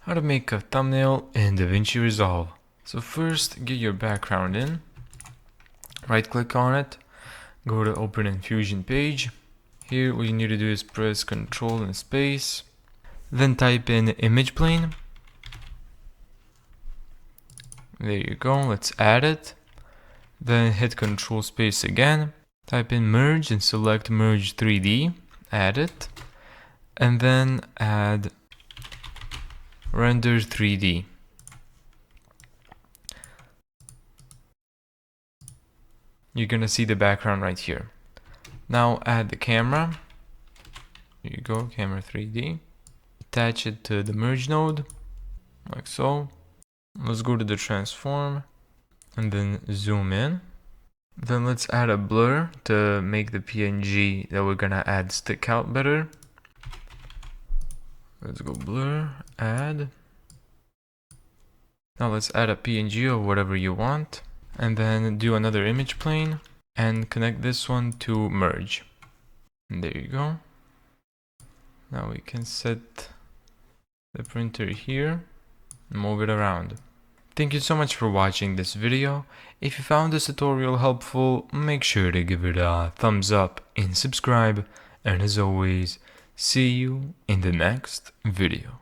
How to make a thumbnail in DaVinci Resolve. So first, get your background in, right click on it, go to open in Fusion page. Here what you need to do is press Ctrl and space, then type in image plane. There you go, let's add it. Then hit Ctrl space again, type in merge and select merge 3D, add it, and then add render 3D. You're gonna see the background right here. Now add the camera. Here you go, camera 3D. Attach it to the merge node, like so. Let's go to the transform and then zoom in. Then let's add a blur to make the PNG that we're gonna add stick out better. Let's go blur, add. Now let's add a PNG or whatever you want. And then do another image plane and connect this one to merge. And there you go. Now we can set the printer here and move it around. Thank you so much for watching this video. If you found this tutorial helpful, make sure to give it a thumbs up and subscribe. And as always, see you in the next video.